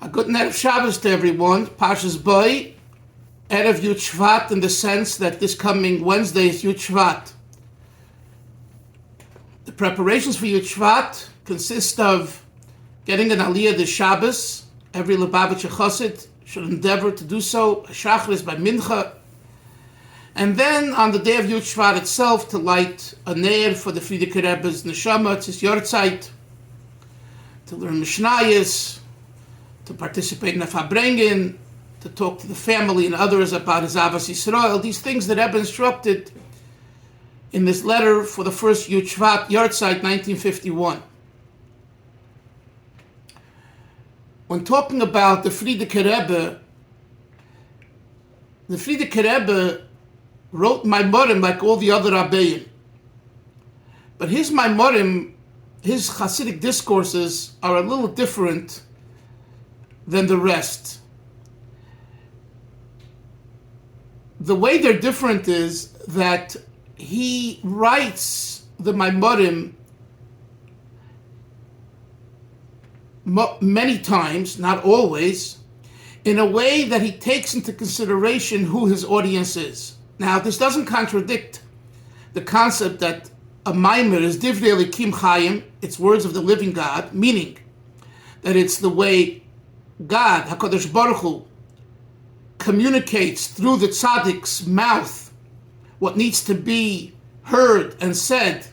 A good Erev Shabbos to everyone. Parshas Boy, Erev Yud Shevat, in the sense that this coming Wednesday is Yud Shevat. The preparations for Yud Shevat consist of getting an Aliyah de Shabbos. Every Lubavitcher Chasid should endeavor to do so. Shachris by Mincha. And then on the day of Yud Shevat itself, to light a Neir for the Frierdiker Rebbe's Neshama. It's his Yortzeit. To learn Mishnayos, to participate in a Fabrengen, to talk to the family and others about his Avas Yisrael. These things that Rebbe instructed in this letter for the first Yud Shevat Yortzeit 1951. When talking about the Frierdiker Rebbe wrote Maamarim like all the other Rabbeim. But his Maamarim, his Hasidic discourses, are a little different than the rest. The way they're different is that he writes the Maamarim many times, not always, in a way that he takes into consideration who his audience is. Now, this doesn't contradict the concept that a Maimer is Divrei Elikim Chayim, it's words of the living God, meaning that it's the way God, HaKadosh Baruch Hu, communicates through the tzaddik's mouth what needs to be heard and said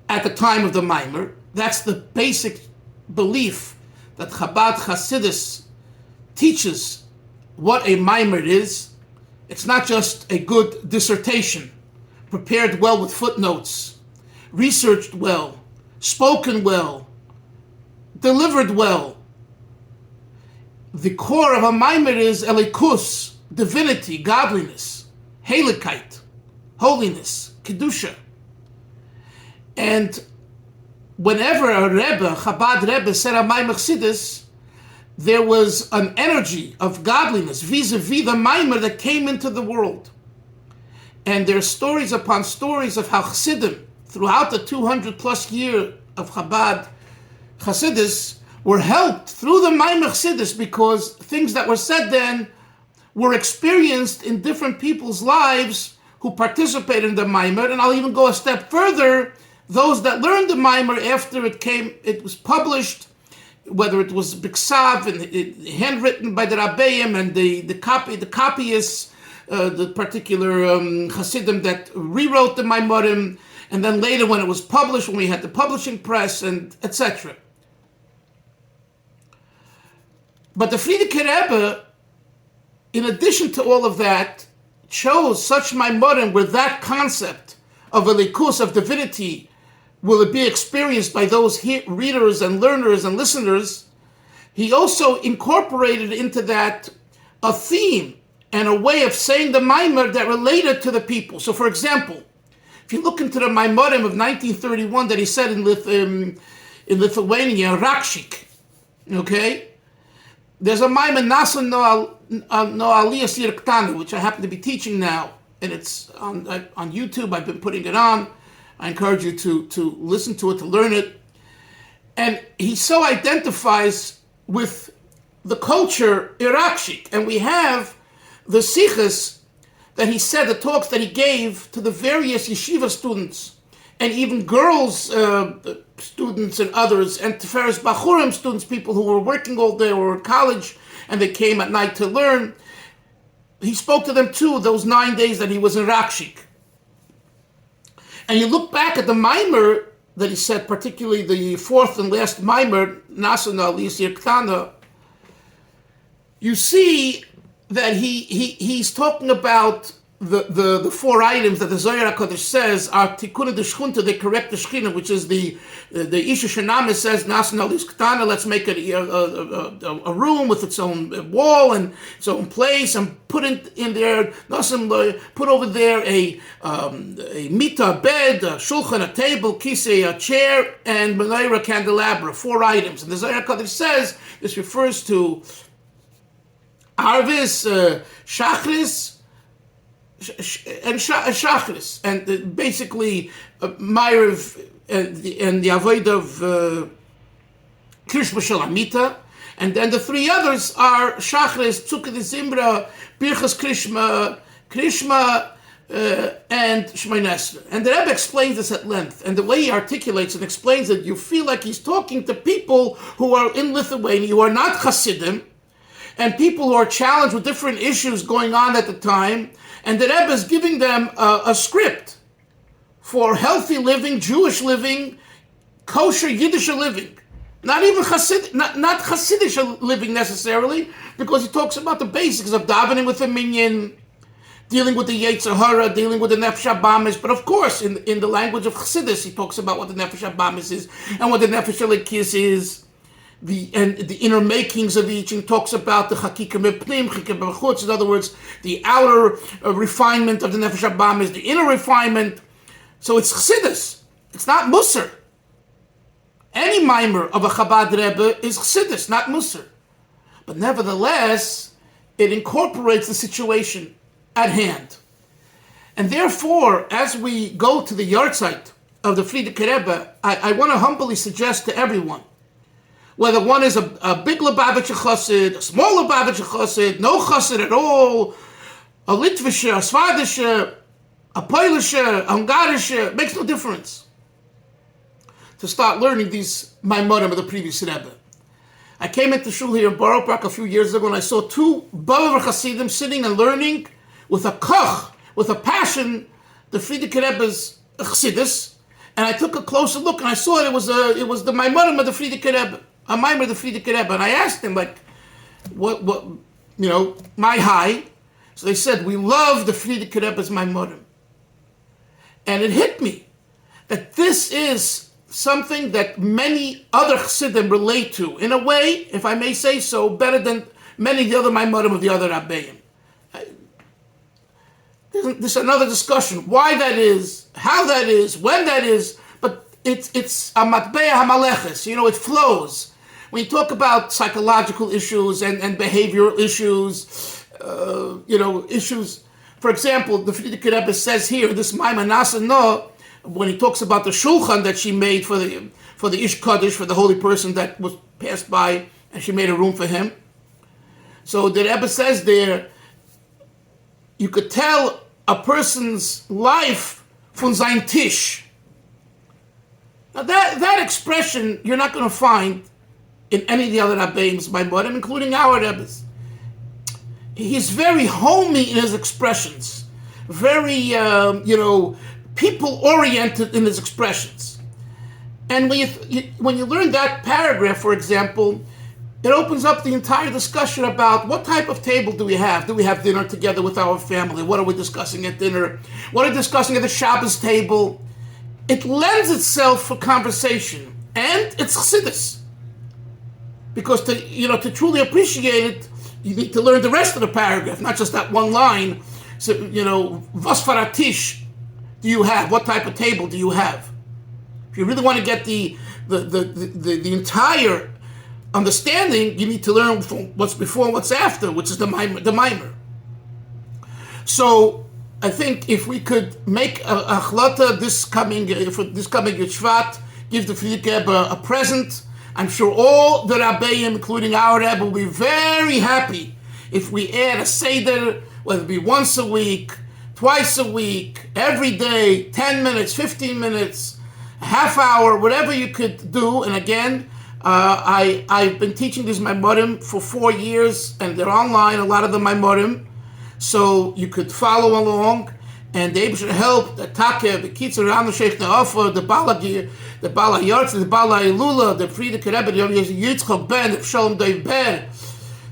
at the time of the Maimer. That's the basic belief that Chabad Chasidus teaches what a Maimer is. It's not just a good dissertation, prepared well with footnotes, researched well, spoken well, delivered well. The core of a Maimer is Elikus, divinity, godliness, Heiligkeit, holiness, Kedusha. And whenever a Rebbe, Chabad Rebbe, said a Maimer Chassidus, there was an energy of godliness vis-a-vis the Maimer that came into the world. And there are stories upon stories of how Chassidim, throughout the 200 plus year of Chabad Chasidus, were helped through the Maimer Chassidus because things that were said then were experienced in different people's lives who participated in the Maimer. And I'll even go a step further. Those that learned the Maimer after it was published, whether it was Biksav and handwritten by the Rabbeim and the copyists, the particular Hasidim that rewrote the Maamarim, and then later when it was published, when we had the publishing press, and etc. But the Frierdiker Rebbe, in addition to all of that, chose such Maamarim where that concept of Elikus, of divinity, will it be experienced by those readers and learners and listeners. He also incorporated into that a theme and a way of saying the Maimer that related to the people. So, for example, if you look into the Maamarim of 1931 that he said in Lithuania, Rakshik, okay? There's a Maimer, Nasa no Aliyah Sir Ktana, which I happen to be teaching now, and it's on YouTube. I've been putting it on. I encourage you to listen to it, to learn it. And he so identifies with the culture Irakshik. And we have the sichos that he said, the talks that he gave to the various yeshiva students, and even girls students and others, and Tiferes Bachurim students, people who were working all day or were in college, and they came at night to learn. He spoke to them too, those 9 days that he was in Rakshik. And you look back at the Maimer that he said, particularly the fourth and last Maimer, Nasa no Aliyah Sir Ktana, you see that he's talking about the four items that the Zohar HaKadosh says are Tikkun D'Shchunta, they correct the Shechina, which is the Isha Shanama says, Nasa no Aliyah Sir Ktana, let's make it a room with its own wall and its own place, and put in there, put over there a mita, a bed, a shulchan, a table, kisei, a chair, and menorah, candelabra, four items. And the Zohar HaKadosh says this refers to Arvis, Shachris, and Shachris, and basically Ma'ariv and the avoid of Krishma Shalamita, and then the three others are Shachris, Tzukah de Zimbra, Birchas Krishma, and Shmoneh Esrei. And the Rebbe explains this at length, and the way he articulates and explains it, you feel like he's talking to people who are in Lithuania, who are not Hasidim, and people who are challenged with different issues going on at the time, and the Rebbe is giving them a script for healthy living, Jewish living, kosher Yiddish living. Not even not Hasidic living necessarily, because he talks about the basics of davening with a minyan, dealing with the Yetzer Hara, dealing with the Nefesh HaBamis. But of course, in the language of Chasidus, he talks about what the Nefesh HaBamis is and what the Nefesh Elikis is, and the inner makings of each, and talks about the Chakika Mepnim, Chakika B'chutz. In other words, the outer refinement of the Nefesh HaBamis, the inner refinement. So it's Chasidus. It's not Musar. Any mimer of a Chabad Rebbe is Chasidus, not Musar. But nevertheless, it incorporates the situation at hand. And therefore, as we go to the yahrzeit of the Frierdiker Rebbe, I want to humbly suggest to everyone, whether one is a big Lubavitcher Chassid, a small Lubavitcher Chassid, no Chassid at all, a Litvischer, a Svardischer, a Polischer, a Hungarischer, makes no difference, to start learning these Maamarim of the previous Rebbe. I came into shul here in Borough Park a few years ago, and I saw two Bobovers Hasidim sitting and learning with a koch, with a passion, the Frierdiker Rebbe's Chasidus, and I took a closer look, and I saw it was the Maamarim of the Frierdiker Rebbe, a Maamar of the Frierdiker Rebbe, and I asked him, like, what, my high? So they said, we love the Frierdiker Rebbe's Maamarim. And it hit me that this is something that many other Chassidim relate to, in a way, if I may say so, better than many of the other Maamarim of the other Rabbeim. This is another discussion, why that is, how that is, when that is, but it's a matbeya hamaleches, it flows. When you talk about psychological issues and behavioral issues, issues, for example, the Frierdiker Rebbe says here, this Maimon Nasa No, when he talks about the shulchan that she made for the Ish Kaddish, for the holy person that was passed by, and she made a room for him. So the Rebbe says there, you could tell a person's life from sein Tisch. Now that expression you're not going to find in any of the other Rabbeim's Maamarim, including our Rebbe's. He's very homey in his expressions, very people-oriented in his expressions. And when you learn that paragraph, for example, it opens up the entire discussion about what type of table do we have? Do we have dinner together with our family? What are we discussing at dinner? What are we discussing at the Shabbos table? It lends itself for conversation, and it's Chasidus. Because to truly appreciate it, you need to learn the rest of the paragraph, not just that one line. So, was for a tish do you have? What type of table do you have? If you really want to get the entire understanding, you need to learn from what's before and what's after, which is the Maimer. So I think if we could make a achlata this coming Shevat, give the Frierdiker Rebbe a present, I'm sure all the Rabbeim, including our Rebbe, will be very happy if we add a Seder, whether it be once a week, twice a week, every day, 10 minutes, 15 minutes, a half hour, whatever you could do. And again, I've been teaching these Maamarim for 4 years, and they're online, a lot of the Maamarim, so you could follow along, and they should help the Take, the Kitzur, the Sheikh Na'afa, the Bala Yartz, the Bala Ilula, the Frierdiker Rebbe, the Yitzchak Ben, the Shalom Dov Ben,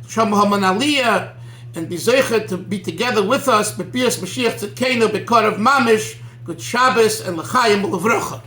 Shalom Haman Aliyah, and be zeichet to be together with us, Bepias Mashiach Tzedkeinu, Bekarav Mamish, Good Shabbos, and L'chaim U'Levrocha.